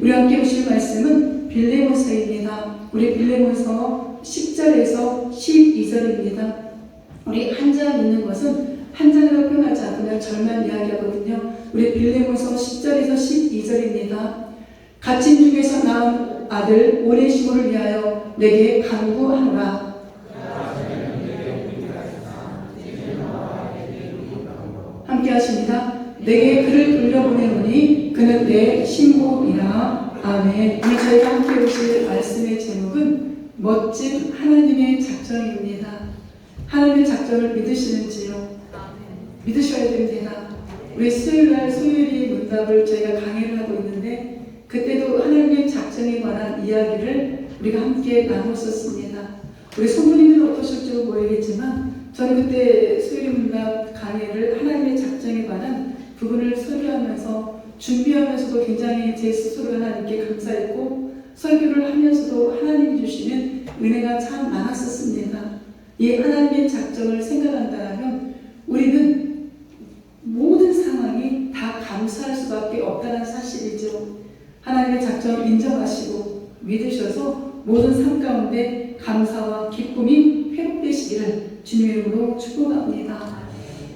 우리 함께 보실 말씀은 빌레몬서입니다. 우리 빌레몬서 10절에서 12절입니다. 우리 한 장 읽는 것은 한 장이라고 표현하지 않으면 절만 이야기하거든요. 우리 빌레몬서 10절에서 12절입니다. 갇힌 중에서 낳은 아들 오네시모를 위하여 내게 간구하노라. 함께 하십니다. 내게 그를 돌려보내노니 그는 내 신복이라. 아멘. 오늘 저희가 함께 보실 말씀의 제목은 멋진 하나님의 작정입니다. 하나님의 작정을 믿으시는지요? 믿으셔야 됩니다. 우리 수요일날 수요일이 문답을 저희가 강의를 하고 있는데 그때도 하나님의 작정에 관한 이야기를 우리가 함께 나눴었습니다. 우리 성도님들은 어떠실지 모르겠지만 저는 그때 수요일 문답 강의를 하나님의 작정에 관한 부분을 설교하면서 준비하면서도 굉장히 제 스스로 하나님께 감사했고 설교를 하면서도 하나님이 주시는 은혜가 참 많았었습니다. 이 하나님의 작정을 생각한다면 우리는 모든 상황이 다 감사할 수밖에 없다는 사실이죠. 하나님의 작정을 인정하시고 믿으셔서 모든 삶 가운데 감사와 기쁨이 회복되시기를 주님의 이름으로 축복합니다.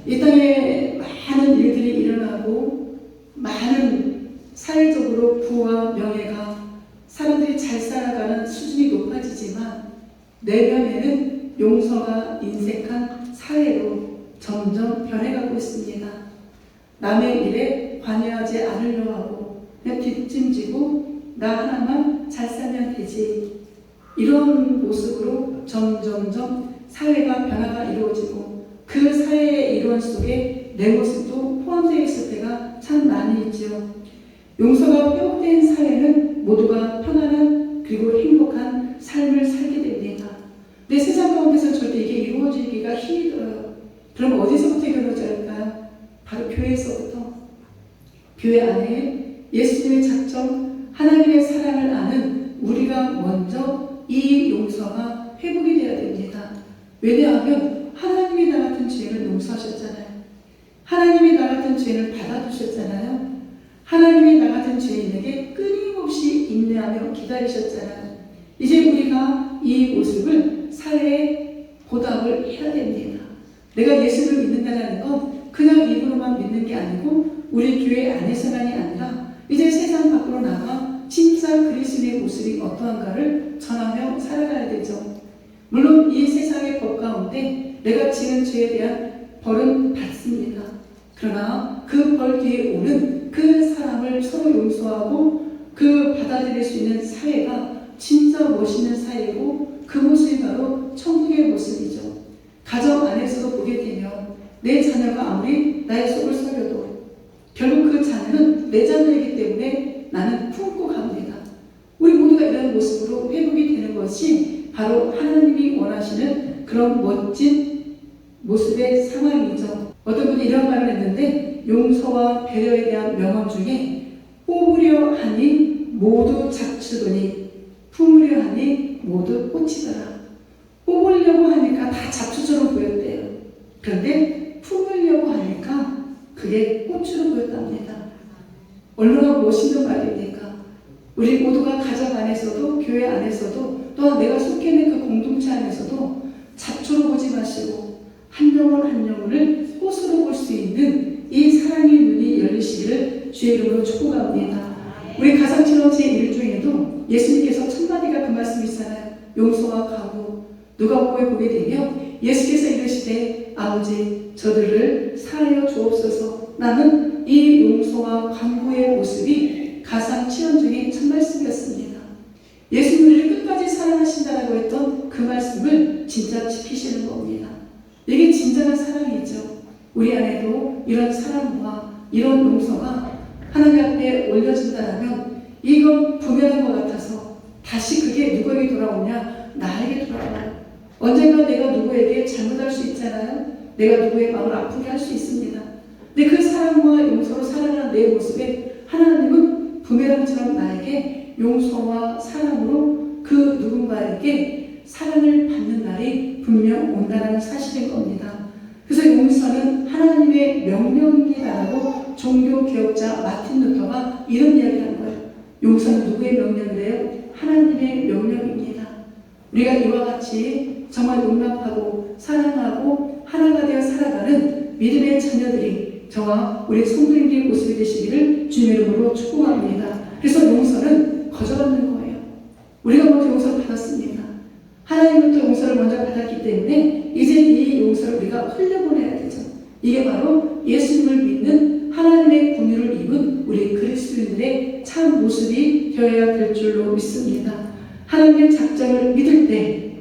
이 땅에 많은 일들이 일어나고 많은 사회적으로 부와 명예가 사람들이 잘 살아가는 수준이 높아지지만 내면에는 용서가 인색한 사회로 점점 변해가고 있습니다. 남의 일에 관여하지 않으려 하고 그냥 뒷짐지고 나 하나만 잘 살면 되지. 이런 모습으로 점점점 사회가 변화가 이루어지고 그 사회의 일원 속에 내 모습도 포함되어 있을 때가 참 많이 있죠. 용서가 회복된 사회는 모두가 편안한 그리고 행복한 삶을 살게 됩니다. 내 세상 가운데서 절대 이게 이루어지기가 힘이 들어요. 그럼 어디서부터 이루어질까요? 바로 교회에서부터. 교회 안에 예수님의 작정, 하나님의 사랑을 아는 우리가 먼저 이 용서가 회복이 되어야 됩니다. 왜냐하면 하나님이 나 같은 죄를 용서하셨잖아요. 하나님이 나 같은 죄를 받아주셨잖아요. 하나님이 나 같은 죄인에게 끊임없이 인내하며 기다리셨잖아요. 이제 우리가 이 모습을 사회에 보답을 해야 됩니다. 내가 예수를 믿는다는 건 그냥 입으로만 믿는 게 아니고 우리 교회 안에서만이 아니라 이제 세상 밖으로 나가 진짜 그리스도의 모습이 어떠한가를 전하며 살아가야 되죠. 물론 이 세상의 법 가운데 내가 지은 죄에 대한 벌은 받습니다. 그러나 그 벌 뒤에 오는 그 사람을 서로 용서하고 그 받아들일 수 있는 사회가 진짜 멋있는 사회고 그 모습이 바로 천국의 모습이죠. 가정 안에서도 보게 되면 내 자녀가 아무리 나의 속을 썩여도 결국 그 자녀는 내 자녀이기 때문에 나는 품고 갑니다. 우리 모두가 이런 모습으로 회복이 되는 것이 바로 하나님이 원하시는 그런 멋진 모습의 상황이죠. 어떤 분이 이런 말을 했는데 용서와 배려에 대한 명언 중에 뽑으려 하니 모두 잡초더니 품으려 하니 모두 꽃이더라. 뽑으려고 하니까 다 잡초처럼 보였대요. 그런데 품으려고 하니까 그게 꽃으로 보였답니다. 얼마나 멋있는 말입니까? 우리 모두가 가정 안에서도 교회 안에서도 또한 내가 속해 있는 그 공동체 안에서도 잡초로 보지 마시고 한 영혼 한 영혼을 꽃으로 볼 수 있는 이 사랑의 눈이 열리시기를 주의 이름으로 축복합니다. 우리 가상처럼 제1중에도 예수님께서 첫 마디가 그 말씀이 있잖아요. 용서와 강구. 누가복음에 보게 되면 예수께서 이르시되 아버지 저들을 사하여 주옵소서. 나는 이 용서와 강구의 모습이 가상 치연 중에 첫 말씀이었습니다. 예수님을 끝까지 사랑하신다라고 했던 그 말씀을 진짜 지키시는 겁니다. 이게 진정한 사랑이죠. 우리 안에도 이런 사랑과 이런 용서가 하나님 앞에 올려진다면 이건 부면한 것 같아서 다시 그게 누구에게 돌아오냐? 나에게 돌아와요. 언젠가 내가 누구에게 잘못할 수 있잖아요. 내가 누구의 마음을 아프게 할 수 있습니다. 근데 그 사랑과 용서로 살아가는 내 모습에 하나님은 부메랑처럼 나에게 용서와 사랑으로 그 누군가에게 사랑을 받는 날이 분명 온다는 사실인 겁니다. 그래서 용서는 하나님의 명령이다라고 종교개혁자 마틴 루터가 이런 이야기를 한 거예요. 용서는 누구의 명령이래요? 하나님의 명령입니다. 우리가 이와 같이 정말 용납하고 사랑하고 하나가 되어 살아가는 믿음의 자녀들이 저와 우리 성도님들의 모습이 되시기를 주님의 이름으로 축복합니다. 그래서 용서는 거절하는 거예요. 우리가 먼저 용서를 받았습니다. 하나님부터 용서를 먼저 받았기 때문에 이제 이 용서를 우리가 흘려보내야 되죠. 이게 바로 예수님을 믿는 하나님의 공유를 입은 우리 그리스도인들의 참 모습이 되어야 될 줄로 믿습니다. 하나님의 작정을 믿을 때,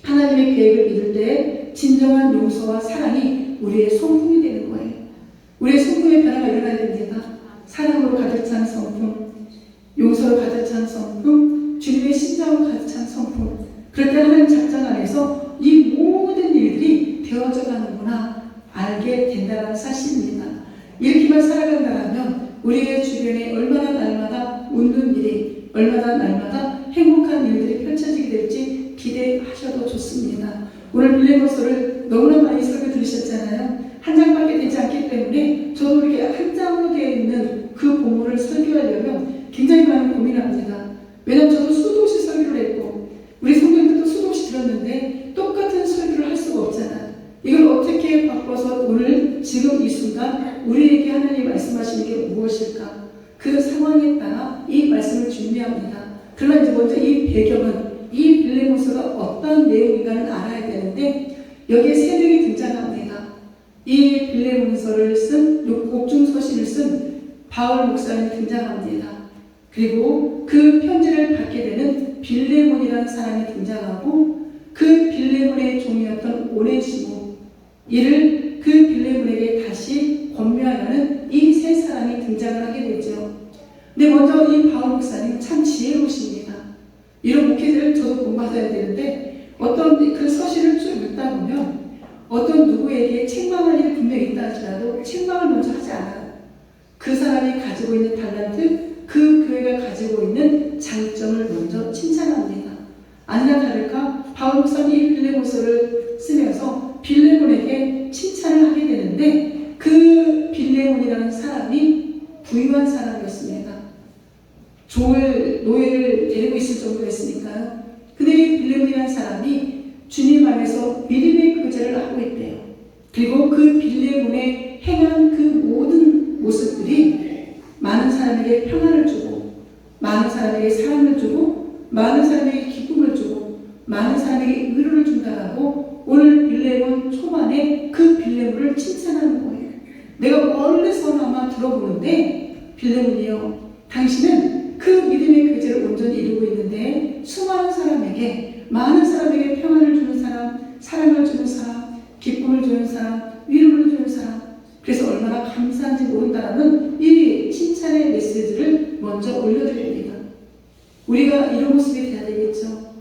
하나님의 계획을 믿을 때 진정한 용서와 사랑이 우리의 성품이 되는 거예요. 우리의 성품의 변화가 일어나야 됩니다. 사랑으로 가득 찬 성품, 용서로 가득 찬 성품, 주님의 심장으로 가득 찬 성품. 그럴 때 하나님 작정 안에서 이 모든 일들이 되어져 가는구나 알게 된다는 사실입니다. 이렇게만 살아간다면 우리의 주변에 얼마나 날마다 웃는 일이, 얼마나 날마다 행복한 일들이 펼쳐지게 될지 기대하셔도 좋습니다. 오늘 빌레몬서를 너무나 많이 설교 들으셨잖아요. 한 장밖에 되지 않기 때문에 저도 이렇게 한 장으로 되어 있는 그 본문을 설교하려면 굉장히 많은 고민합니다. 왜냐하면 저도 수도 없이 설교를 했고 우리 성도님들도 수도 없이 들었는데 똑같은 설교를 할 수가 없잖아요. 이걸 어떻게 바꿔서 오늘 지금 이 순간 우리에게 하나님이 말씀하시는 게 무엇일까? 그 상황에 따라 이 말씀을 준비합니다. 그러나 이제 먼저 이 배경은 이 빌레몬서가 어떤 내용인가를 알아야 되는데 여기에 세 명이 등장합니다. 이 빌레몬서를 쓴 옥중서신을 쓴 바울 목사님이 등장합니다. 그리고 그 편지를 받게 되는 빌레몬이라는 사람이 등장하고 그 빌레몬의 종이었던 오네시모 이를 그 빌레몬에게 다시 권면하는 이 세 사람이 등장을 하게 되죠. 근데 먼저 이 바울 목사님 참 지혜로우십니다. 이런 목회자를 저도 본받아야 되는데 어떤 그 서신을 쭉 읽다 보면 어떤 누구에게 책망할 일이 분명히 있다 할지라도 책망을 먼저 하지 않아요. 그 사람이 가지고 있는 달란트, 그 교회가 가지고 있는 장점을 먼저 칭찬합니다. 아니나 다를까 바울 목사님이 빌레몬서를 쓰면서 빌레몬에게 칭찬을 하게 되는데 그 빌레몬이라는 사람이 부유한 사람이었습니다. 노예를 데리고 있을 정도였으니까요. 근데 이 빌레몬이라는 사람이 주님 안에서 믿음의 교제를 하고 있대요. 그리고 그 빌레몬의 행한 그 모든 모습들이 많은 사람에게 평안을 주고 많은 사람에게 사랑을 주고 많은 사람에게 기쁨을 주고 많은 사람에게 위로를 준다라고 오늘 빌레몬 초반에 그 빌레몬을 칭찬하는 거예요. 내가 멀리서나마 들어보는데 빌레몬이요, 당신은 그 믿음의 교제를 온전히 이루고 있는데 수많은 사람에게, 많은 사람에게 평안을 주는 사람, 사랑을 주는 사람, 기쁨을 주는 사람, 위로를 주는 사람, 그래서 얼마나 감사한지 모른다라는 이 칭찬의 메시지를 먼저 올려드립니다. 우리가 이런 모습이 돼야 되겠죠.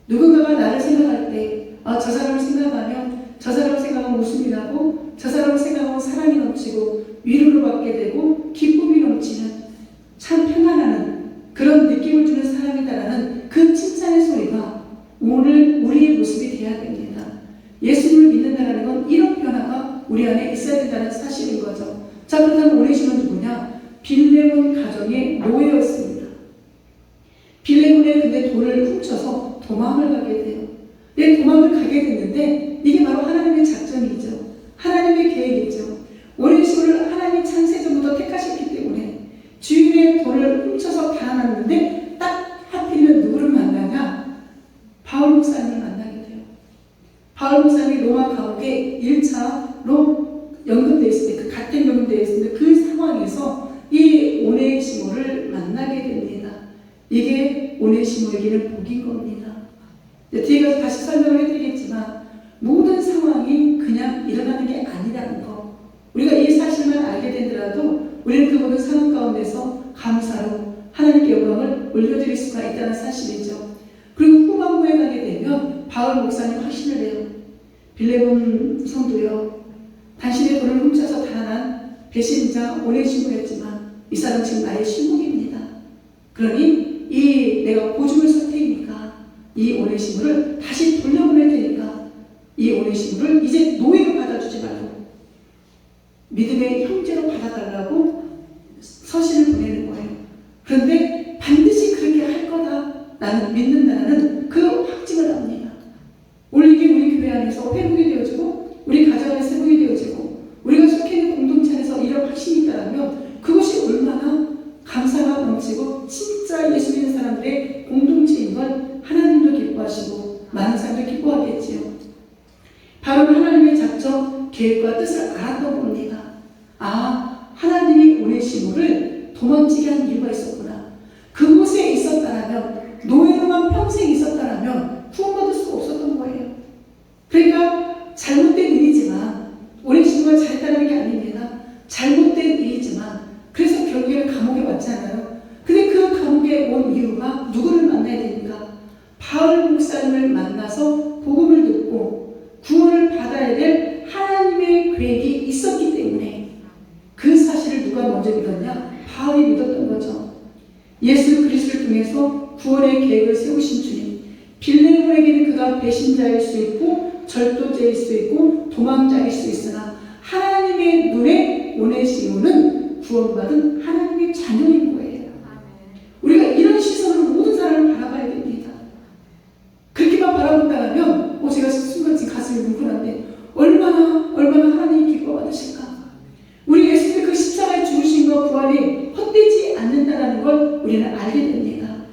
누군가가 나를 생각할 때 저 사람을 생각하면 저 사람을 생각하면 웃음이 나고 저 사람을 생각하면 사랑이 넘치고 위로를 받게 되고 기쁨이 넘치는 참 평안하는 그런 느낌을 주는 사람이다라는 그 칭찬의 소리가 오늘 우리의 모습이 되어야 됩니다. 예수님을 믿는다는 건 이런 변화가 우리 안에 있어야 된다는 사실인 거죠. 자, 그렇다면 오네시모는 누구냐? 빌레몬 가정의 노예였습니다. 빌레몬의 근데 돈을 훔쳐서 도망을 가게 돼요. 내 도망을 가게 됐는데 이게 바로 하나님의 작전이죠. 하나님의 계획이죠. 오네시모를 하나님이 창세전부터 택하셨기 때문에 주인의 돈을 훔쳐서 달아났는데 딱 하필이면 누구를 만나냐? 바울 목사님을 만나게 돼요. 바울 목사님이 로마 감옥에 1차로 연금되어 있을 때, 그 같은 연금되어 있을 때 그 상황에서 이 오네시모를 만나게 됩니다. 이게 오네시모에게는 복인 겁니다. 뒤에 가서 다시 설명을 해드리겠지만 모든 상황이 그냥 일어나는 게 아니라는 거, 우리가 이 사실만 알게 되더라도 우리는 그 모든 상황 가운데서 감사로 하나님께 영광을 올려드릴 수가 있다는 사실이죠. 그리고 후반부에 가게 되면 바울 목사님 확신을 해요. 빌레몬 성도여, 당신의 돈을 훔쳐서 달아난 배신자 오네시모였지만 이 사람 지금 나의 신복입니다. 그러니 내가 보증을 설 테니까 이 오네시모를 다시 돌려보낼 테니까 이 오네시모를 이제 노예로 받아주지 말고 믿음의 형제로 받아달라고 서신을 보내는 거예요. 그런데 반드시 나는 믿는다는 그 확증을 합니다. 오늘 이게 우리 교회 안에서 회복이 되어지고 우리 가정 안에서 회복이 되어지고 우리가 속해 있는 공동체 안에서 이런 확신이 있다면 그것이 얼마나 감사가 넘치고 진짜 예수 믿는 사람들의 공동체인 걸 하나님도 기뻐하시고 많은 사람도 기뻐하겠지요. 바로 하나님의 작정, 계획과 뜻을 알았던 겁니다. 하나님이 오네시모를 도망치게 한 이유가 있었구나. 그곳에 있었다라면, 노예로만 평생 있었다라면 구원받을 수가 없었던 거예요. 그러니까 잘못된 일이지만, 오네시모가 잘했다는 게 아닙니다. 잘못된 일이지만 그래서 결국에는 감옥에 왔잖아요. 근데 그 감옥에 온 이유가 누구를 만나야 됩니까? 바울 목사님을 만나서 복음을 듣고 구원을 받아야 될 하나님의 계획이 있었기 때문에 그 사실을 누가 먼저 믿었냐? 바울이 믿었던 거죠. 예수 그리스도를 통해서 구원의 계획을 세우신 주님. 빌레몬에게는 그가 배신자일 수 있고 절도죄일 수 있고 도망자일 수 있으나 하나님의 눈에 오네시모는 구원받은 하나님의 자녀인 거예요. 우리가 이런 시선으로 모든 사람을 바라봐야 됩니다. 그렇게만 바라본다면 제가 순간 지금 가슴이 뭉클한데 얼마나 하나님이 기뻐받으실까. 우리 예수님의 그 십자가의 죽으심과 부활이 헛되지 않는다는 걸 우리는 알게 됩니다.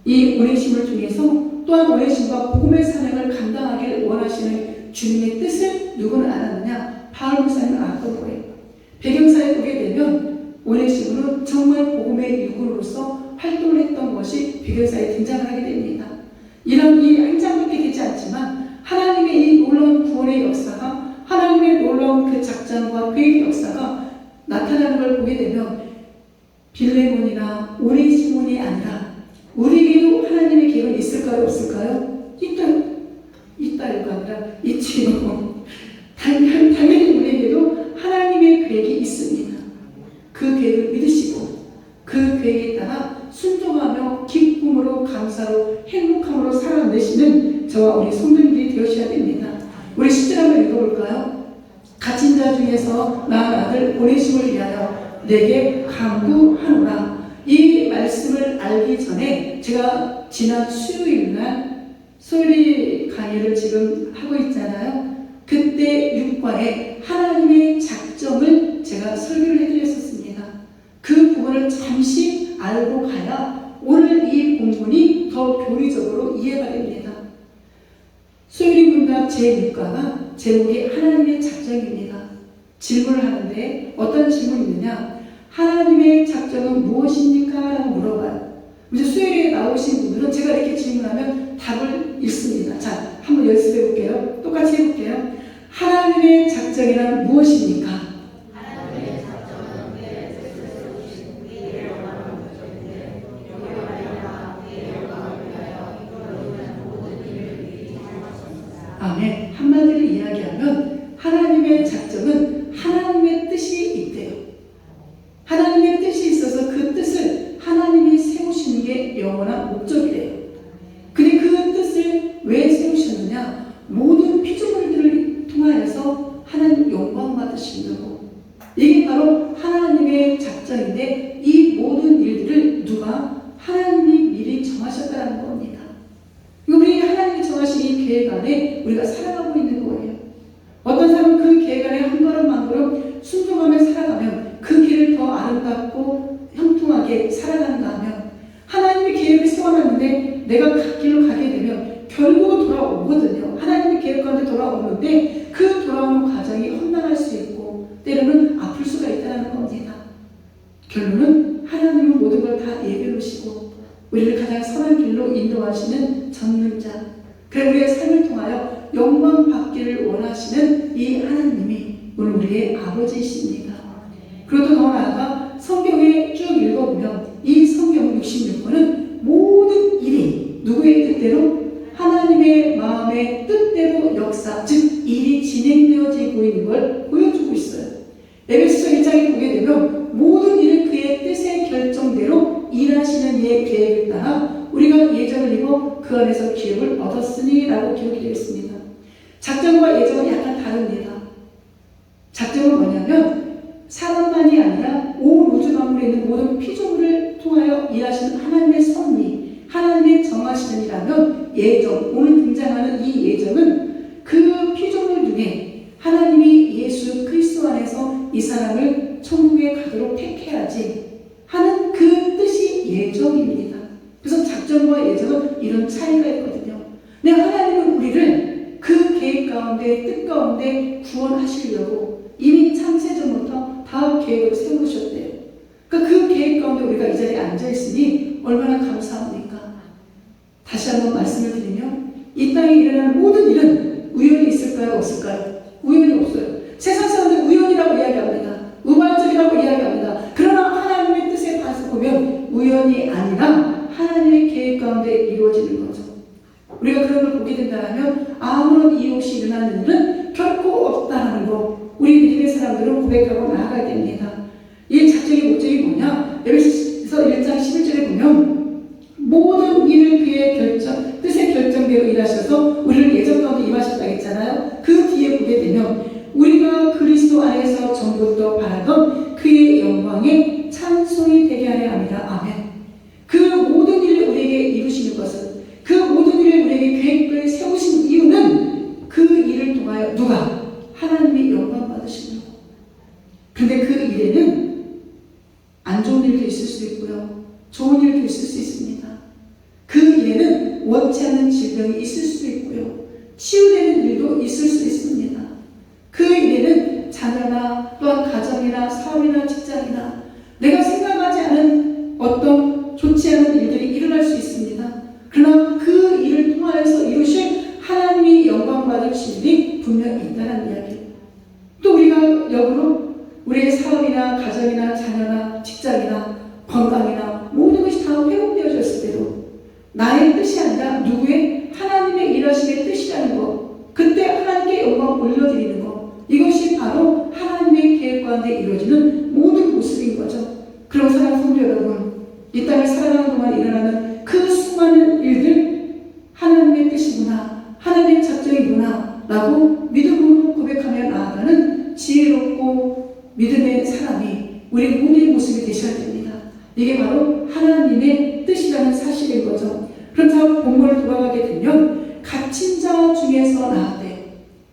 이 오네시모를 통해서 또한 오네시모가 복음의 사명을 감당하기를 원하시는 주님의 뜻을 누구는 알았느냐? 바울 목사님은 알았던 거예요. 배경사에 보게 되면 오네시모는 정말 복음의 일꾼으로서 활동을 했던 것이 배경사에 등장을 하게 됩니다. 이런 일이 한 장밖에 되지 않지만 하나님의 이 놀라운 구원의 역사가, 하나님의 놀라운 그 작전과 계획의 역사가 나타나는 걸 보게 되면 빌레몬이나 오네시몬이 아니라 우리에게도 하나님의 계획은 있을까요? 없을까요? 있다요가 아니라 있지요. 당연히 우리에게도 하나님의 계획이 있습니다. 그 계획을 믿으시고 그 계획에 따라 순종하며 기쁨으로 감사로 행복함으로 살아내시는 저와 우리 성도님들이 되어셔야 됩니다. 우리 10절 한번 읽어볼까요? 갇힌 자 중에서 낳은 아들 오네시모를 위하여 내게 간구하노라. 이 말씀을 알기 전에 제가 지난 수요일날 소리 강의를 지금 하고 있잖아요. 그때 6과에 하나님의 작정을 제가 설교를 해드렸었습니다. 그 부분을 잠시 알고 가야 오늘 이 본문이 더 교리적으로 이해가 됩니다. 수요일 문답 제6과가 제목이 하나님의 작정입니다. 질문을 하는데 어떤 질문이 있느냐? 하나님의 작정은 무엇입니까? 라고 물어봐요. 이제 수요일에 나오신 분들은 제가 이렇게 질문하면 답을 읽습니다. 자, 한번 연습해 볼게요. 똑같이 해볼게요. 하나님의 작정이란 무엇입니까? 하나님의 작정은 내 뜻을 세우신 그의 영광을 목적인데 영광을 위하여 그의 영광을 위하여 이끌어 위한 모든 일을 미리 정하셨습니다. 아멘. 한마디로 이야기하면 하나님의 작정은 하나님의 뜻이 있대요. 하나님의 뜻이 있어서 그 뜻을 하나님이 세우시는 게 영원한 목적이래요. 근데 그 뜻을 왜 세우셨느냐? 모든 피조물들을 통하여서 하나님 영광 받으시려고. 이게 바로 하나님의 작정인데 이 모든 일들을 누가? 하나님이 미리 정하셨다는 겁니다. 우리 하나님이 정하신 이 계획 안에 우리가 살아가고 있는 거예요. 어떤 사람은 그 계획 안에 한 걸음 한 걸음 순종하며 살아가면 그 길을 더 아름답고 형통하게 살아간다 하면 하나님의 계획을 세워놨는데 내가 그 길로 가게 되면 결국은 돌아오거든요. 하나님의 계획 가운데 돌아오는데 그 돌아오는 과정이 험난할 수 있고 때로는 아플 수가 있다는 겁니다. 결론은 하나님은 모든 걸 다 예배로시고 우리를 가장 선한 길로 인도하시는 전능자. 그래 우리의 삶을 통하여 영광 받기를 원하시는 이 하나님이 오늘 우리의 아버지이십니다. 그리고 더 나아가 성경에 쭉 읽어보면 이 성경 66권은 모든 일이 누구의 뜻대로? 하나님의 마음의 뜻대로 역사, 즉 일이 진행되어지고 있는 걸 보여주고 있어요. 에베소서 1장에 보게 되면 모든 일을 그의 뜻의 결정대로 일하시는 이의 계획을 따라 우리가 예정을 입어 그 안에서 기업을 얻었으니 라고 기록이 되어 있습니다. 작정과 예정은 약간 다릅니다. 작정은 뭐냐면 사람만이 아니라 온 우주 만물에 있는 모든 피조물을 통하여 일하시는 하나님의 섭리, 하나님의 정하신 예정, 오늘 등장하는 이 예정은 그 피조물 중에 하나님이 예수 그리스도 안에서 이 사람을 천국에 가도록 택해야지 하는 그 뜻이 예정입니다. 그래서 작정과 예정은 이런 차이가 있거든요. 근데 하나님은 우리를 그 계획 가운데, 뜻 가운데 구원하시려고 이미 창세전부터 다 계획을 세우셨대요. 그러니까 그 계획 가운데 우리가 이 자리에 앉아있으니 얼마나 감사합니까? 다시 한번 말씀을 드리면 이 땅에 일어나는 모든 일은 우연이 있을까요? 없을까요? 우연이 없어요. 세상 사람들은 우연이라고 이야기합니다. 우발적이라고 이야기합니다. 그러나 하나님의 뜻에 봐서 보면 우연이 아니라 하나님의 계획 가운데 이루어지는 거죠. 우리가 그런 걸 보게 된다면 아무런 이유 없이 일어나는 일은 결코 없다는 거 우리 믿음의 사람들은 고백하고 나아가야 됩니다. 이 작정의 목적이 뭐냐? 에베소서 1장 11절에 보면 모든 일을 그의 뜻의 결정대로 일하셔서 우리를 예정 가운데 임하셨다 했잖아요. 그 뒤에 보게 되면 우리가 그리스도 안에서 전부터 바라던 그의 영광에 찬송이 되게 하려 합니다. 아멘. 그 모든 일을 우리에게 이루시는 것은 그 모든 일을 우리에게 계획을 세우신 이유는 그 일을 통하여 누가? 하나님이 영광 받으시는 거. 그런데 그 일에는 안 좋은 일도 있을 수 있고요. 좋은 일도 있을 수 있습니다. 그 일에는 원치 않는 질병이 있을 수 있고요. 치유되는 일도 있을 수 있습니다. 그 일에는 자녀나 또한 가정이나 사업이나 직장이나 내가 생각하지 않은 어떤 좋지 않은 일들이 일어날 수 있습니다. 그러나 그 일을 통하여서 이루실 하나님이 영광 받으실 일이 분명히 있다는 이야기예요. 또 우리가 역으로 우리의 사업이나 가정이나 자녀나 직장이나 건강이나 모든 것이 다 회복되어졌을 때도 나의 뜻이 아니라 누구의? 하나님의 일하심의 뜻이라는 것, 그때 하나님께 영광 올려드리는 것, 이것이 바로 하나님의 계획 가운데 이루어지는 모든 모습인 거죠. 그럼 사랑하는 성도 여러분, 이 땅을 살아가는 동안 일어나는 그 수많은 일들 하나님의 뜻이구나, 하나님의 작정이구나 라고 믿음으로 고백하며 나아가는 지혜롭고 믿음의 사람이 우리 모두의 모습이 되셔야 됩니다. 이게 바로 하나님의 뜻이라는 사실인 거죠. 그렇다고 본문을 돌아가게 되면 갇힌 자 중에서 나왔대.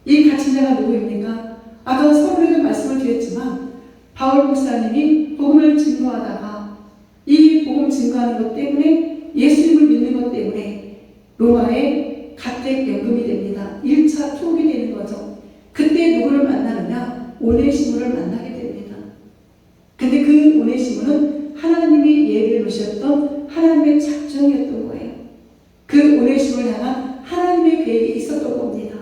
이 갇힌 자가 누구입니까? 아까 서론에도 말씀을 드렸지만 바울 목사님이 복음을 증거하다가 이 복음 증거하는 것 때문에 예수님을 믿는 것 때문에 로마에 가택연금이 됩니다. 1차 투옥이 되는 거죠. 그때 누구를 만나느냐? 오네시모를 만나게 됩니다. 근데 그 오네시모는 하나님이 예비해 놓으셨던 하나님의 작정이었던 거예요. 그 오네시모를 향한 하나님의 계획이 있었던 겁니다.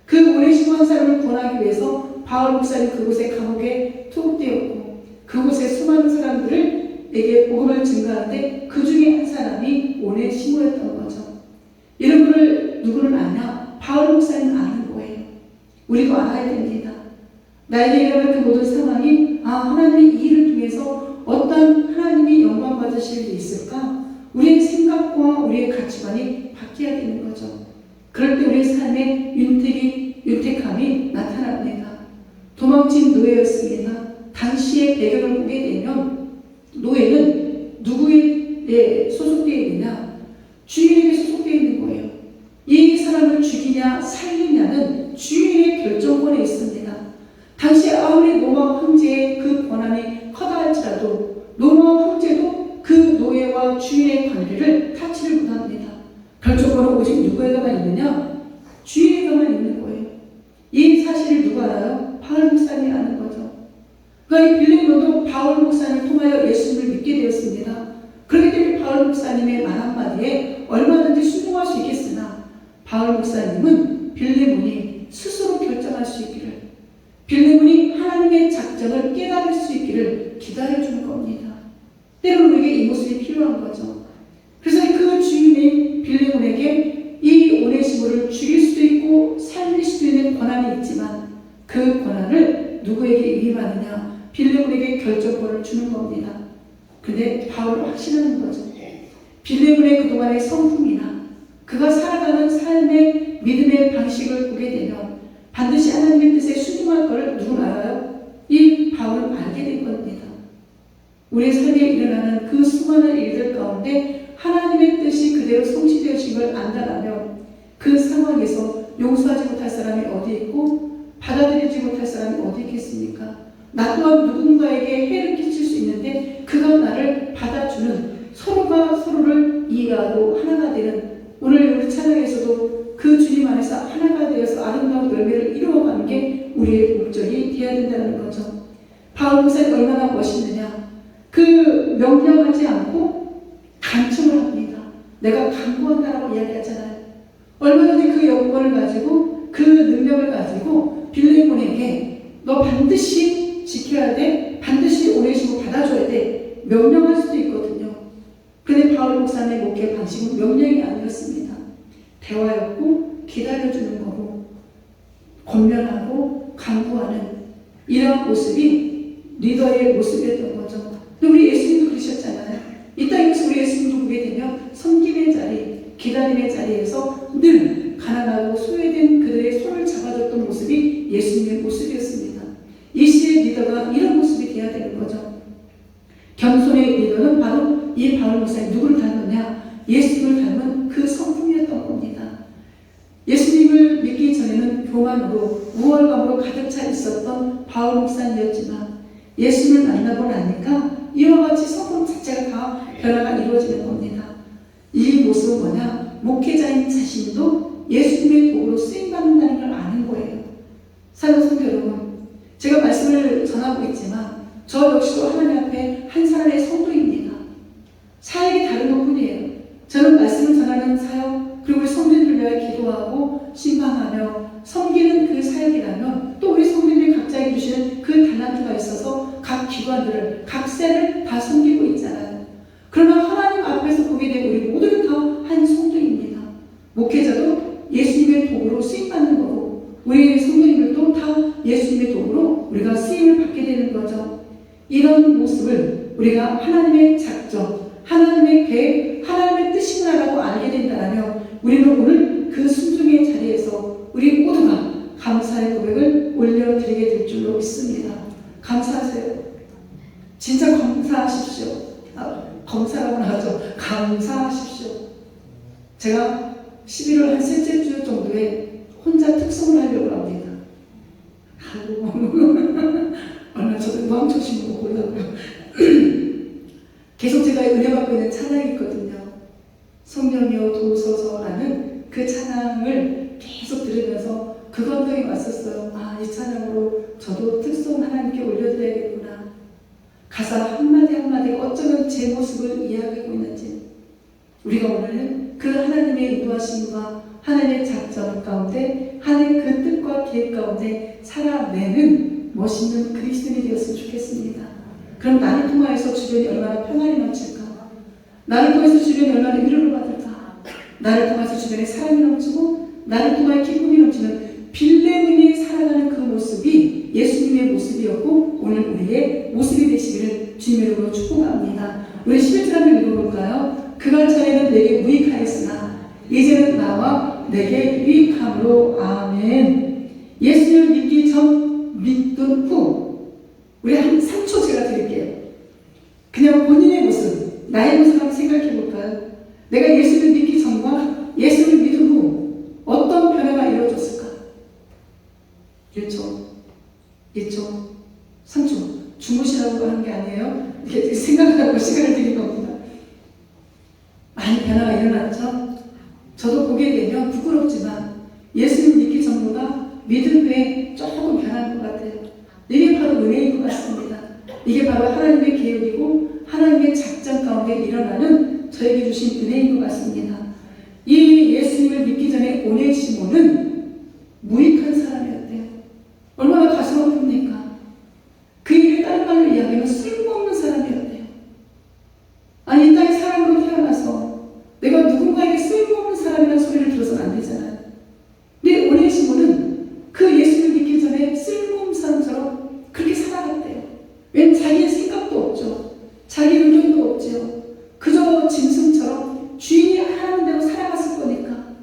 그 오네시모 한 사람을 구원하기 위해서 바울 목사님 그곳에 감옥에 투옥되었고 그곳에 수많은 사람들에게 복음을 증거하는데 그 중에 한 사람이 오네시모였던 거죠. 이런 분을 누구를 아냐? 바울 목사님 아는 거예요. 우리도 알아야 됩니다. 나에게 일어난 그 모든 상황이 하나님의 이 일을 통해서 어떤 하나님이 영광 받으실 일이 있을까? 우리의 생각과 우리의 가치관이 바뀌어야 되는 거죠. 그럴 때 우리의 삶에 윤택함이 나타납니다. 도망친 노예였습니다. 당시의 배경을 보게 되면 노예는 누구에 소속되어 있느냐? 주인에게 소속되어 있는 거예요. 이 사람을 죽이냐 살리냐는 주인의 결정권에 있습니다. 당시 아무리 로마 황제의 그 권한이 커다할지라도 로마 황제도 그 노예와 주인의 관계를 타치를 못합니다. 결정권은 오직 누구에게만 있느냐? 주인에게만 있는 거예요. 이 사실을 누가 알아요? 바울 목사님이 아는 거죠. 그러니까 이 빌립보도 바울 목사님을 통하여 예수님을 믿게 되었습니다. 그렇기 때문에 바울 목사님의 말 한마디에 얼마든지 순종할 수 있겠으나 바울 목사님은 빌립보니 스스로 결정할 수 있기를, 빌립보니 하나님의 작정을 깨달을 수 있기를 기다려주는 겁니다. 때로는 우리에게 이 모습이 필요한 거죠. 그래서 그 주인인 빌립보에게 이 오네시모를 죽일 수도 있고 살릴 수도 있는 권한이 있지만 그 권한을 누구에게 위임하느냐? 빌립보에게 결정권을 주는 겁니다. 근데 바울은 확신하는 거죠. 빌립보의 그동안의 성품이나 그가 살아가는 삶의 믿음의 방식을 보게 되면 반드시 하나님의 뜻에 순종할 것을 누군 알아요? 이 바울은 알게 된 겁니다. 우리의 삶에 일어나는 그 수많은 일들 가운데 하나님의 뜻이 그대로 성취되어진 걸 안다라면 그 상황에서 용서하지 못할 사람이 어디 있고 받아들이지 못할 사람이 어디 있겠습니까? 나 또한 누군가에게 해를 끼칠 수 있는데 그가 나를 받아주는, 서로가 서로를 이해하고 하나가 되는, 오늘 우리 찬양에서도 그 주님 안에서 하나가 되어서 아름다운 열매를 이루어가는 게 우리의 목적이 되어야 된다는 거죠. 바울 목사님 얼마나 멋있느냐. 그 명령하지 않고 간청을 합니다. 내가 간구한다라고 이야기하잖아요. 얼마든지 그 여건을 가지고 그 능력을 가지고 빌레몬에게 너 반드시 지켜야 돼, 반드시 오네시모 받아줘야 돼 명령할 수도 있거든요. 그런데 바울 목사님의 목회 방식은 명령이 아니었습니다. 대화였고 기다려주는 거고 권면하고 간구하는 이런 모습이 리더의 모습이었던 거죠. 근데 우리 예수님도 그러셨잖아요. 이 땅에서 우리 예수님도 보게 되면 섬김의 자리, 기다림의 자리에서 늘 가난하고 소외된 그들의 손을 잡아줬던 모습이 예수님의 모습이었습니다. 이 시의 리더가 이런 모습이 되어야 되는 거죠. 겸손의 리더는 바로 이 바울 목사님 누구를 닮았냐? 예수님을 닮은 그 성품이었던 겁니다. 예수님을 믿기 전에는 교만으로 우월감으로 가득 차 있었던 바울 목사님이었지만 예수님을 만나고 나니까 이와 같이 성품 자체가 다 변화가 이루어지는 겁니다. 이 모습은 뭐냐? 목회자인 자신도 예수님의 도구로 쓰임받는다는 걸 아는 거예요. 사랑하는 성도 여러분, 제가 말씀을 전하고 있지만 저 역시도 하나님 앞에 한 사람의 성도입니다. 사역이 다른 것뿐이에요. 저는 말씀을 전하는 사역, 그리고 우리 성도들을 위하여 기도하고 신방하며 섬기는 그 사역이라면 또 우리 성도들이 각자에게 주시는 그 달란트가 있어서 각 기관들을, 각 셀을 다 섬기고 있잖아요. 그러나 하나님 앞에서 보게 되고 우리 모두는 다 한 성도입니다. 목회자도 예수님의 도구로 쓰임받는 거고 우리 성도님들도 다 예수님의 도구로 우리가 쓰임을 받게 되는 거죠. 이런 모습을 우리가 하나님의 작정, 하나님의 계획, 하나님의 뜻이라고 알게 된다면 우리는 오늘 그 순종의 자리에서 우리 모두가 감사의 고백을 올려드리게 될 줄로 믿습니다. 감사하세요. 진짜 감사하십시오. 검사라고 하죠. 감사하십시오. 제가 11월 한 셋째 주 정도에 혼자 특송을 하려고 합니다. 아이고 얼마나 저도 무항초심 보고 보려고요. 계속 제가 은혜 받고 있는 찬양이 있거든요. 성령이여 도우소서라는 그 찬양을 계속 들으면서 그 감동이 왔었어요. 아, 이 찬양으로 저도 특송 하나님께 올려드려야겠구나. 가사 한마디 한마디가 어쩌면 제 모습을 이야기하고 있는지 우리가 오늘은 그 하나님의 인도하심과 하나님의 작전 가운데 하나님의 그 뜻과 계획 가운데 살아내는 멋있는 그리스도인이 되었으면 좋겠습니다. 그럼 나를 통하여서 주변이 얼마나 평안이 넘칠까? 나를 통해서 주변이 얼마나 위로를 받을까? 나를 통해서 주변에 사랑이 넘치고 나를 통하여 기쁨이 넘치는 빌레몬이 살아가는 그 모습이 예수님의 모습이었고 오늘 우리의 모습이 되시기를 주님의 이름으로 축복합니다. 우리 11절 한번 읽어볼까요? 그가 전에는 내게 무익하였으나 이제는 나와 내게 유익함으로. 아멘. 예수님을 믿기 전, 믿던 후 우리 한 3초 제가 드릴게요. 그냥 본인의 모습, 나의 모습 한번 생각해 볼까요? 내가 예수를 믿기 전과 예수를 믿은 후 어떤 변화가 이루어졌을까? 1초, 2초, 3초. 주무시라고 하는 게 아니에요. 이렇게 생각하고 시간을 드린 겁니다. 많이 변화가 일어났죠? 저도 보게 되면 부끄럽지만 예수를 믿기 전보다 믿은 후에 조금 변한 것 같아요. 이게 바로 은혜인 것 같습니다. 이게 바로 하나님의 계획이고 하나님의 작전 가운데 일어나는 저에게 주신 은혜인 것 같습니다. 이 예수님을 믿기 전에 오네시모는 무익한 사람이었대요. 얼마나 가슴 아픕니까? 그 일을 다른 말로 이야기하면 쓸모없는 사람이었대요. 아니 이 땅에 사람으로 태어나서 내가 누군가에게 쓸모없는 사람이라는 소리를 들어서는 안 되잖아요. 근데 오네시모는 그 예수를 믿기 전에 쓸모없는 사람처럼 그렇게 살아갔대요. 왜냐면 자기의 생각도 없죠. 자기 의견도 없죠. 그저 짐승처럼 주인이 하는 대로 살아갔을 거니까.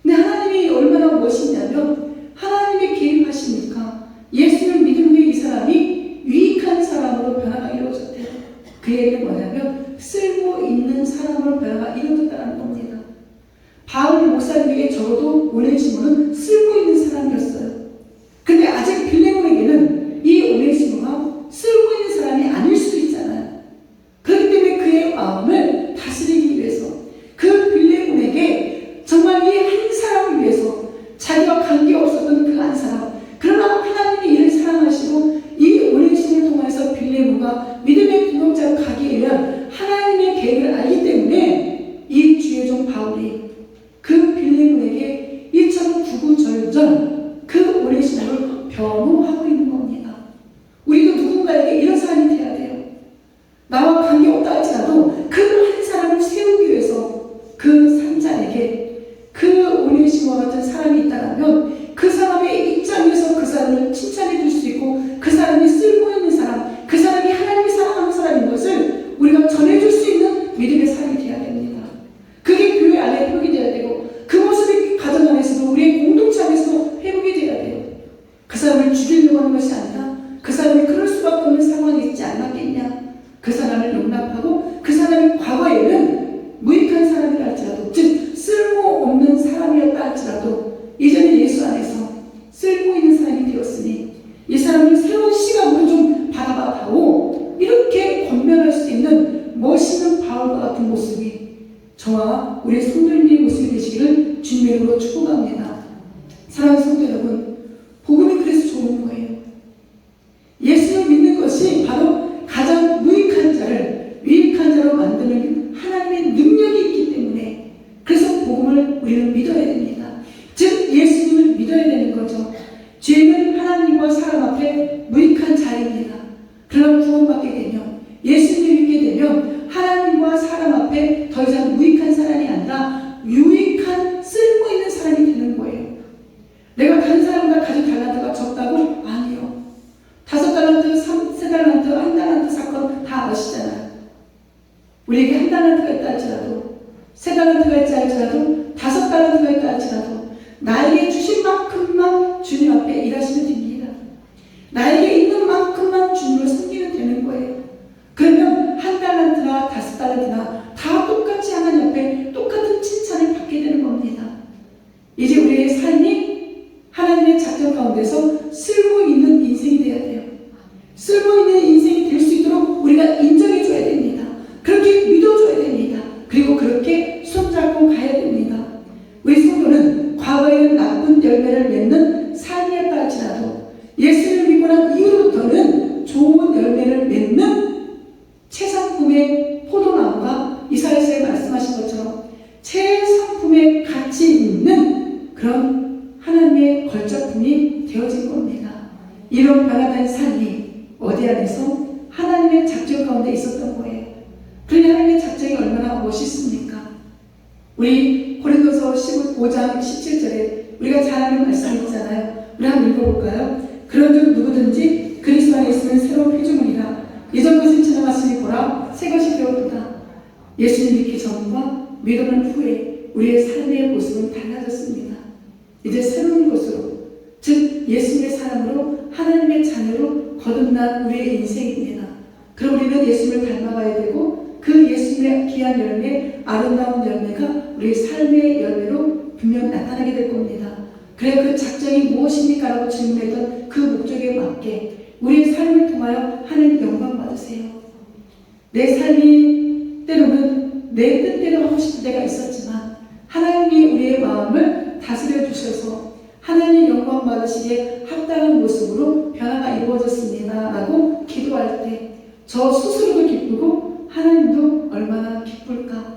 근데 하나님이 얼마나 멋있냐면 하나님 바울이 그 빌레몬에게 이처럼 구구절절 그 오네시모를 변호하고 있는 겁니다. 우리도 누군가에게 이런 사람이 돼야 돼요. 나와 관계없다 할지라도 그 한 사람을 세우기 위해서 그 산자에게 그 오네시모와 같은 사람이 있다면 그 사람의 입장에서 그 사람을 칭찬해 줄 수 있고 그 사람이 쓸모있는 사람, 그 사람이 하나님이 사랑하는 사람인 것을 우리가 전해줄 수 있는 믿음의 사람이 되어야 됩니다. 그게 교회 안에 회복이 되어야 되고 그 모습이 가정 안에서도 우리의 공동체 안에서도 회복이 되어야 돼요. 그 사람을 죽이려고 하는 것이 아니라 그 사람이 그럴 수밖에 없는 상황이 있지 않았겠냐. 그 사람을 용납하고 그 사람이 과거에는 무익한 사람이라 할지라도 즉 쓸모없는 사람이었다 할지라도 이제는 예수 안에서 쓸모있는 사람이 되었으니 이 사람을 새로운 시각으로 좀 바라봐다오. 이렇게 권면할 수 있는 멋있는 바울과 같은 모습이 저와 우리 성도님의 모습이 되시기를 주님의 이름으로 축복합니다. 사랑하는 성도 여러분, 복음이 그래서 좋은 거예요. 예수를 믿는 것이 바로 가장 무익한 자를 유익한 자로 만드는 하나님의 능력이 있기 때문에 그래서 복음을 우리는 믿어야 됩니다. 즉 예수님을 믿어야 되는 거죠. 죄는 하나님과 사람 앞에 무익한 자입니다. 그러나 구원받게 되면 예수님을 믿게 되면 하나님과 사람 앞에 더 이상 무익한 사람이 아니라 유익한 쓸모있는 사람이 되는 거예요. 내가 다른 사람과 가진 달란트가 적다고? 아니요. 5달란트, 3달란트, 1달란트 사건 다 아시잖아요. 우리에게 1달란트가 있다 할지라도 3달란트가 있다 할지라도 5달란트가 있다 할지라도 나에게 주신 만큼만 주님 앞에 일하시면 됩니다. 나에게 있는 만큼만 주님을 섬기면 되는 거예요. 그러면 1달란트나 5달란트나 다 똑같이 하나님 앞에 똑같은 칭찬을 받게 되는 겁니다. 이제 우리의 삶이 하나님의 작전 가운데서 쓸모있는 인생이 되어야 돼요. 쓸모있는 인생이 될 수 있도록 우리가 인정해줘야 됩니다. 그렇게 믿어줘야 됩니다. 그리고 그렇게 손잡고 가야 됩니다. 우리 성도는 과거에는 나쁜 열매를 맺는 삶이었다 할지라도 예수를 믿고 난 이후부터는 좋은 열매를 맺는 최상품의 포도나무가 이사야서에 말씀하신 것처럼 최상품의 가치 있는 그런 하나님의 걸작품이 되어진 겁니다. 이런 변화된 삶이 어디 안에서 하나님의 작전 가운데 있었던 거예요. 그러니 하나님의 작전이 얼마나 멋있습니까? 우리 고린도서 15장 17절에 우리가 잘 아는 말씀이 있잖아요. 우리 한번 읽어볼까요? 그런즉 누구든지 그리스도 안에 있으면 새로운 피조물이라 이전 것이 지나갔으니 보라 새 것이 되었도다. 예수님 믿기 전과 믿음은 후에 우리의 삶의 모습은 달라졌습니다. 이제 새로운 것으로 즉 예수님의 사람으로 하나님의 자녀로 거듭난 우리의 인생입니다. 그럼 우리는 예수님을 닮아가야 되고 그 예수님의 귀한 열매, 아름다운 열매가 우리의 삶의 열매로 분명 나타나게 될 겁니다. 그래 그 작정이 무엇입니까? 라고 질문했던 그 목적에 맞게 우리의 삶을 통하여 하나님 영광 받으세요. 내 삶이 때로는 내 뜻대로 하고 싶은 때가 있었지만 하나님이 우리의 마음을 다스려 주셔서 하나님 영광 받으시기에 합당한 모습으로 변화가 이루어졌습니다 라고 기도할 때 저 스스로도 기쁘고 하나님도 얼마나 기쁠까.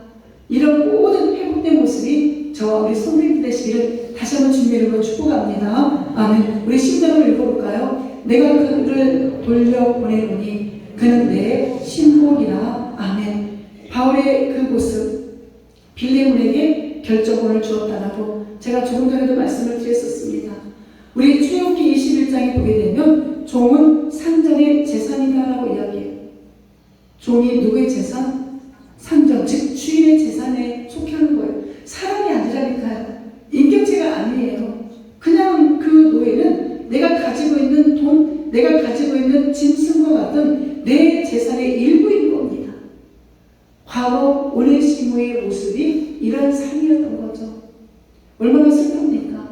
이런 모든 회복된 모습이 저와 우리 성도님 되시기를 다시 한번 주님의 이름으로 축복합니다. 아멘. 우리 심정을 읽어볼까요? 내가 그를 돌려보내노니 그는 내 신복이라. 아멘. 바울의 그 모습 빌레몬에게 결정권을 주었다라고 제가 조금 전에도 말씀을 드렸었습니다. 우리 출애굽기 21장에 보게 되면 종은 상전의 재산이다라고 이야기해요. 종이 누구의 재산? 상전, 즉 주인의 재산에 속하는 거예요. 사람이 아니라니까요. 인격체가 아니에요. 그냥 그 노예는 내가 가지고 있는 돈, 내가 가지고 있는 짐승과 같은 내 재산의 일부인 겁니다. 과거 오네시모의 모습이 이런 삶이었던 거죠. 얼마나 슬픕니까?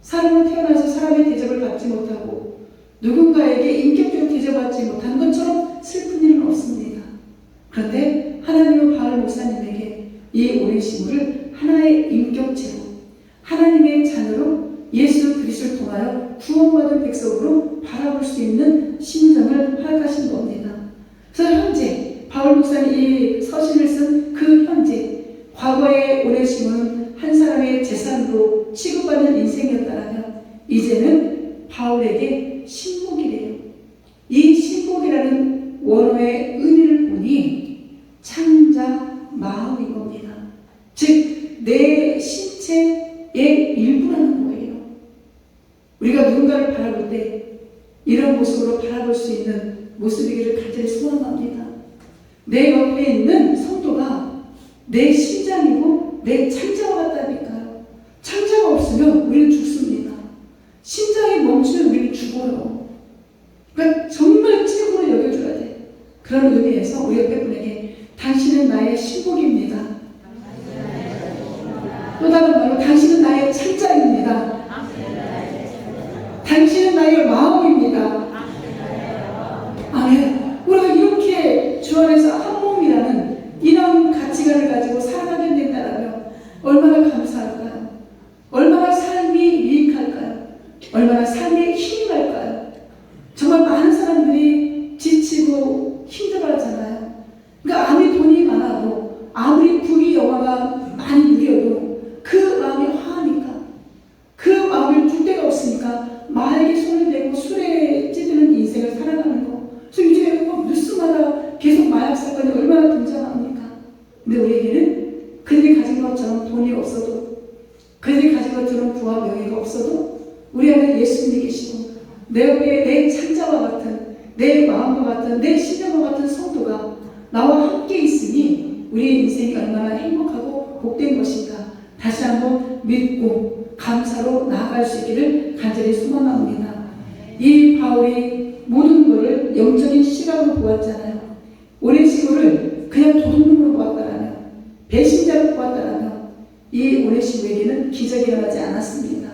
사람은 태어나서 사람의 대접을 받지 못하고 누군가에게 인격적으로 대접받지 못한 것처럼 슬픈 일은 없습니다. 그런데 하나님은 바울 목사님에게 이 오네시모를 하나의 인격체로 하나님의 자녀로 예수 그리스도를 통하여 구원받은 백성으로 바라볼 수 있는 심정을 허락하신 겁니다. 그래서 현재 바울 목사님이 이 서신을 쓴 그 현재 과거의 오네시모는 한 사람의 재산으로 취급받는 인생이었다면 이제는 바울에게 신복이래요. 이 신복이라는 원어의 의미를 보니 창자 마음인 겁니다. 즉 내 신체의 일부라는 거예요. 우리가 누군가를 바라볼 때 이런 모습으로 바라볼 수 있는 모습이기를 간절히 소원합니다. 내 옆에 있는 성도가 내 심장이고 내 창자와 같다니까요. 창자가 없으면 우리는 죽습니다. 심장이 멈추면 우리는 죽어요. 그러니까 정말 친구로 여겨줘야 돼. 그런 의미에서 우리 옆에 분에게 당신은 나의 신복입니다. 또 다른 말로 당신은 나의 창자입니다. 당신은 나의 마음입니다. 아멘. 우리가 이렇게 주 안에서 한 몸이라는 이런 가치관을 가지고 살아가게 된다면 얼마나 감사할까요? 얼마나 삶이 유익할까요? 얼마나 삶에 힘이 날까요? 정말 많은 사람들이 지치고 힘들어하잖아요. 그러니까 아무리 돈이 많아도 아무리 부귀 영화가 많이 누려도 그 마음이 화하니까, 그 마음을 둘 데가 없으니까 마에게 손을 대고 술에 찌드는 인생을 살아가는 거. 그래서 요즘에 뉴스마다 계속 마약 사건이 얼마나 등장합니까? 근데 우리에게는 그들이 가진 것처럼 돈이 없어도, 그들이 가진 것처럼 부와 명예가 없어도 우리 안에 예수님이 계시고 내 옆에 내 창자와 같은, 내 마음과 같은, 내 심령과 같은 성도가 나와 함께 있으니 우리의 인생이 얼마나 행복하고 복된 것인가 다시 한번 믿고 감사로 나아갈 수 있기를 간절히 소망합니다. 이 바울이 모든 것을 영적인 시각으로 보았잖아요. 오네시모를 그냥 도둑놈으로 보았다라면, 배신자로 보았다라면 이 오네시모에게는 기적이 일어나지 않았습니다.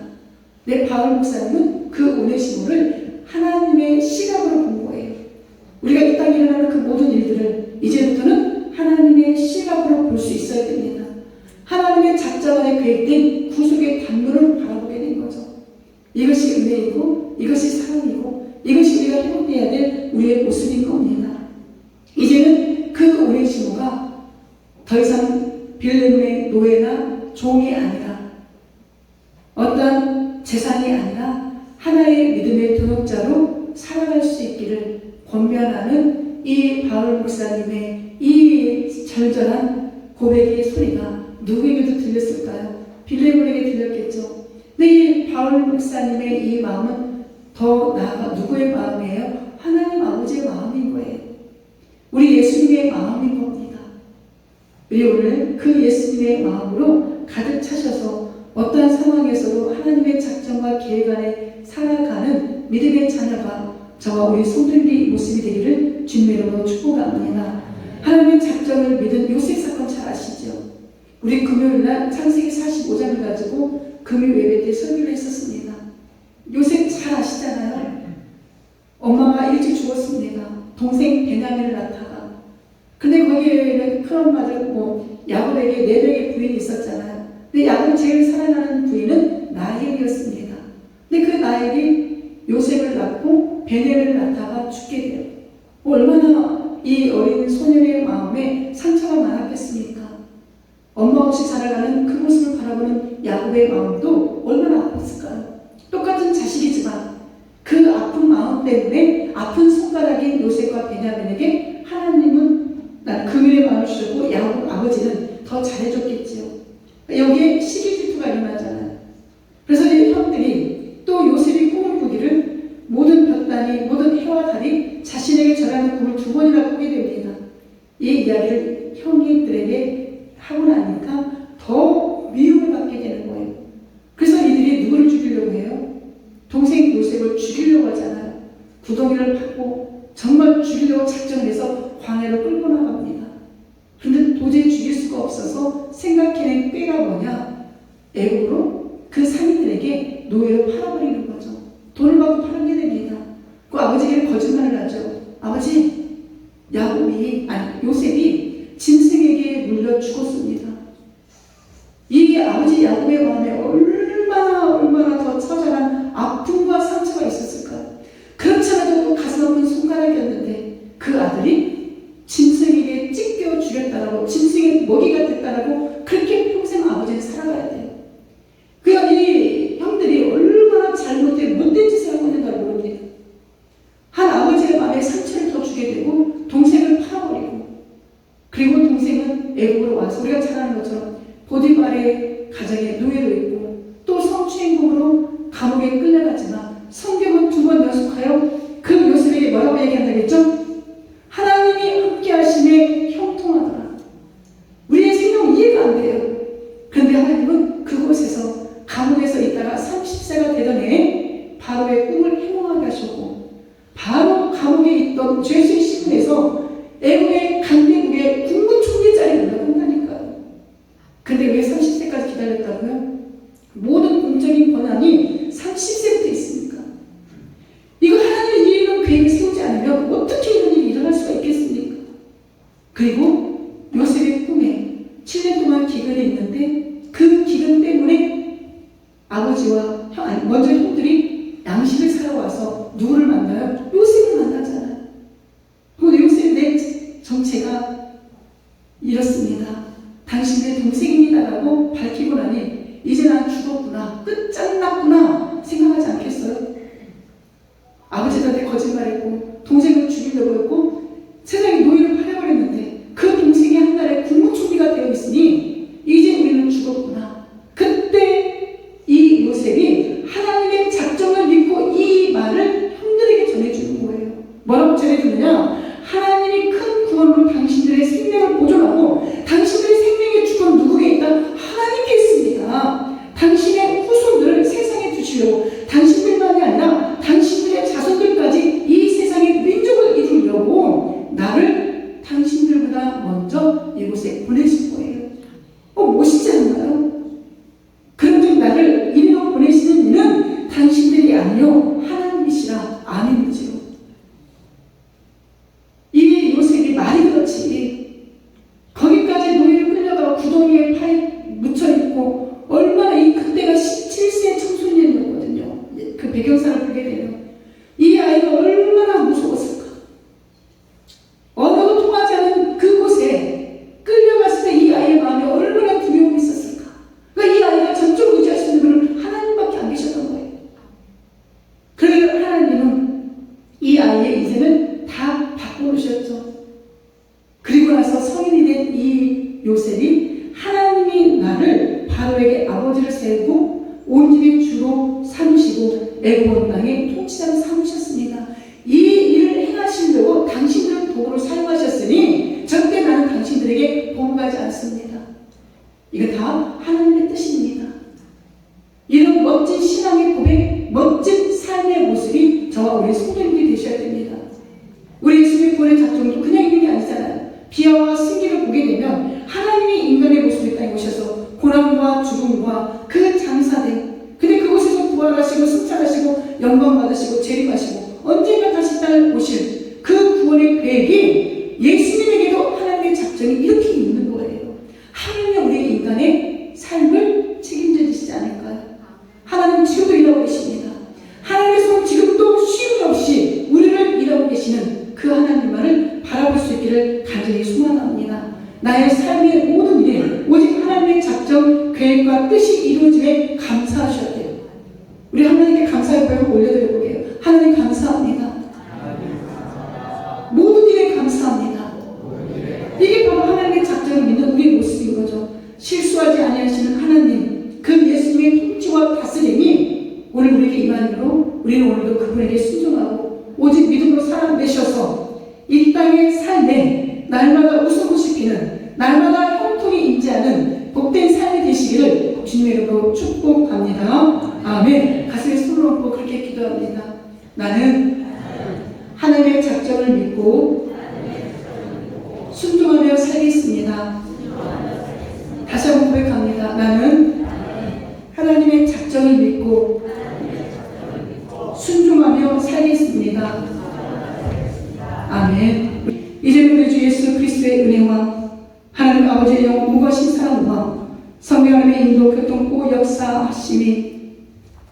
내 바울 목사님은 그 오네시모를 하나님의 시각으로 본 거예요. 우리가 이 땅에 일어나는 그 모든 일들을 이제부터는 하나님의 시각으로 볼 수 있어야 됩니다. 하나님의 작정 안에 계획된 구속의 단물을 바라보게 된 거죠. 이것이 은혜이고 이것이 사랑이고 이것이 우리가 회복해야 될 우리의 모습인 겁니다. 이제는 그 오네시모가 더 이상 빌레몬의 노예나 종이 아니라 어떤 재산이 아니라 하나의 믿음의 동역자로 살아갈 수 있기를 권면하는 이 바울 목사님의 이 절절한 고백의 소리가 누구에게도 들렸을까요? 빌레몬에게 들렸겠죠. 근데 이 바울 목사님의 이 마음은 더 나아가 누구의 마음이에요? 하나님 아버지의 마음인 거예요. 우리 예수님의 마음인 겁니다. 우리 오늘 그 예수님의 마음으로 가득 차셔서 어떠한 상황에서도 하나님의 작정과 계획 안에 살아가는 믿음의 자녀가 저와 우리 성도님의 모습이 되기를 주님의 이름으로 축복합니다. 하나님의 작정을 믿은 요셉 사건 잘 아시죠? 우리 금요일날 창세기 45장을 가지고 금요 예배 때 설교를 했었습니다. 요셉 잘 아시잖아요. 엄마가 일찍 죽었습니다. 동생 베냐민을 낳다가. 근데 거기에는 큰엄마들 야곱에게 4명의 부인이 있었잖아요. 근데 야곱이 제일 사랑하는 부인은 라헬이었습니다. 근데 그 라헬이 요셉을 낳고 베냐민을 낳다가 죽게 돼요. 얼마나 이 어린 소년의 마음에 상처가 많았겠습니까? 엄마 없이 자라가는 그 모습을 바라보는 야곱의 마음도 얼마나 아팠을까요? 똑같은 자식이지만 그 아픈 마음 때문에 아픈 손가락인 요셉과 베냐민에게 하나님은 난 긍휼의 마음을 주셨고 야곱 아버지는 더 잘해줬겠지요. 여기에 시기질투가 일어나잖아요. 그래서 이 형들이 또 요셉이 꿈을 꾸기를 모든 볕단이 모든 해와 달이 자신에게 절하는 꿈을 2번이나 꾸게 됩니다. 이 이야기를 형님들에게 하고 나니까 더 미움을 받게 되는 거예요. 그래서 이들이 누구를 죽이려고 해요? 동생 요셉을 죽이려고 하잖아요. 구덩이를 파고 정말 죽이려고 작정해서 광야로 끌고 나갑니다. 그런데 도저히 죽일 수가 없어서 생각해낸 꾀가 뭐냐? 애국으로 그 상인들에게 노예로 팔아버리는 거죠. 돈을 받고 팔게 됩니다. 그 아버지에게 거짓말을 하죠. 아버지, 요셉이 짐승에게 물려 죽었습니다. 이 아버지 야곱의 마음에 얼마나 더 처절한 아픔과 상처가 있었을까요? 그렇지 않아도 가슴 아픈 손가락이었는데 그 아들이 짐승에게 찢겨 죽였다라고, 짐승의 먹이가 됐다라고 그렇게 말에 가정의 노예로 있고 또 성추행범으로 감옥에 끌려갔지만 성경은 두 번 연속하여 그 요셉에게 뭐라고 얘기한다겠죠? 하나님이 함께 하심에 형통하더라. 우리의 생각은 이해가 안 돼요. 그런데 하나님은 그곳에서 감옥에서 있다가 30세가 되던 해에 바로의 꿈을 해몽하게 하셨고, 바로 감옥에 있던 죄수의 신분에서 애국의 강대국의 국무총리 자리에 올라간다니까요. 근데 왜 30세까지 기다렸다고요? 모든 공적인 권한이 30세부터 있습니까? 이거 하나님의 이해는 계획을 세우지 않으면 어떻게 이런 일이 일어날 수가 있겠습니까? 그리고 요셉의 꿈에 7년 동안 기근이 있는데 그 기근 때문에 아버지와 먼저 형들이 양식을 사러 와서 누구를 만나요? 요셉을 만나잖아요. 그런데 요셉이 내 정체가 이렇습니다. 당신의 동생입니다라고 밝히고 나니 이제 난 죽었구나, 끝장났구나 생각하지 않겠어요? 아버지한테 거짓말했고 동생을 죽이려고 했고 세상에 노예를 팔아버렸는데 그 동생이 한 나라의 국무총리가 되어 있으니 이제 우리는 죽었구나. 그때 이 요셉이 하나님의 작정을 믿고 이 말을 형들에게 전해주는 거예요. 뭐라고 전해주느냐? 하나님이 큰 구원으로 당신들의 생명을 보존하고 당신들의 생명의 주권 누구에게 있다? 하나님께 있습니다. 당신의 후손들을 세상에 두시려고 당신들만이 아니라 당신들의 자손들까지 이 세상의 민족을 이루려고 나를 당신들보다 먼저 이곳에 보내신 거예요. 멋있지 않나요? 그런데 나를 이리로 보내시는 이는 당신들이 아니요 하나님이시라. 아멘이지요. 이 요셉이 말이 그렇지. 거기까지 노예를 끌려가 구덩이에 팔에 묻혀있고 얼마나 그때가 17세 청소년이었거든요. 그 배경사를 보게 되면 이 아이가 얼마나 무서웠을까. 언어도 통하지 않은 그곳에 끌려갔을 때 이 아이의 마음에 얼마나 두려움이 있었을까. 그러니까 이 아이가 전적으로 의지할 수 있는 분은 하나님밖에 안 계셨던 거예요. 그래서 하나님은 이 아이의 인생을 다 바꿔놓으셨죠. 그리고 나서 성인이 된 이 요셉이 하나님이 나를 바로에게 아버지를 세우고 온 집의 주로 삼으시고 애굽 땅의 통치자로 삼으셨습니다. 이 일을 행하시려고 당신들을 도구로 사용하셨으니 절대 나는 당신들에게 범하지 않습니다. 이거 다 하나님의 뜻입니다. 이런 멋진 신앙의 고백, 멋진 삶의 모습이 저와 우리 성도님들이 되셔야 됩니다. 우리 예수님의 구원의 작정도 그냥 있는 게 아니잖아요. 비하와 승기를 보게 되면 하나님이 인간의 모습을 땅에 오셔서 고난과 죽음과 그 장사된, 근데 그곳에서 부활하시고 승천하시고 영광 받으시고 재림하시고 언젠가 다시 땅을 오실 그 구원의 계획이 예수님에게도 하나님의 작정이 이렇게 있는 거예요. 하나님은 우리 인간의 삶을 책임져 주시지 않을까요? 하나님은 지금도 일하고 계십니다. 하나님의 손 지금도 쉼 없이 우리를 일하고 계시는 그 하나님만을 바라볼 수 있기를 간절히 소망합니다. 나의 삶의 모든 일에 오직 하나님의 작정, 계획과 뜻이 이루어짐에 감사하셔야 돼요. 우리 하나님께 감사의 고백을 올려드려볼게요. 하나님 감사합니다. 모든 일에 감사합니다. 이게 바로 하나님의 작정을 믿는 우리의 모습인 거죠. 실수하지 아니하시는 하나님, 그 예수님의 통치와 다스림이 오늘 우리에게 임하므로 우리는 오늘도 그분에게 순종하고 오직 믿음으로 살아내셔서 이 땅의 삶에 날마다 웃음꽃이 피는, 날마다 형통이 임재하는 복된 삶이 되시기를 주님의 이름으로 축복합니다. 아멘. 가슴에 손을 얹고 그렇게 기도합니다. 나는 하나님의 작정을 믿고 순종하며 살겠습니다. 다시 한번 고백합니다. 나는 하나님의 작정을 믿고 순종하며 살겠습니다. 아멘. 이제는 우리 주 예수 그리스도의 은혜와 하나님 아버지의 영원과 신사랑과 성령 하나님의 인도 교통고 역사하심이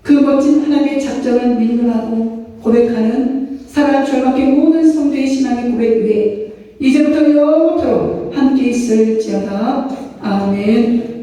그 멋진 하나님의 작정을 믿는하고 고백하는 살아 절박한 모든 성도의 신앙의 고백 위에 이제부터 영원토록 함께 있을지어다. 아멘.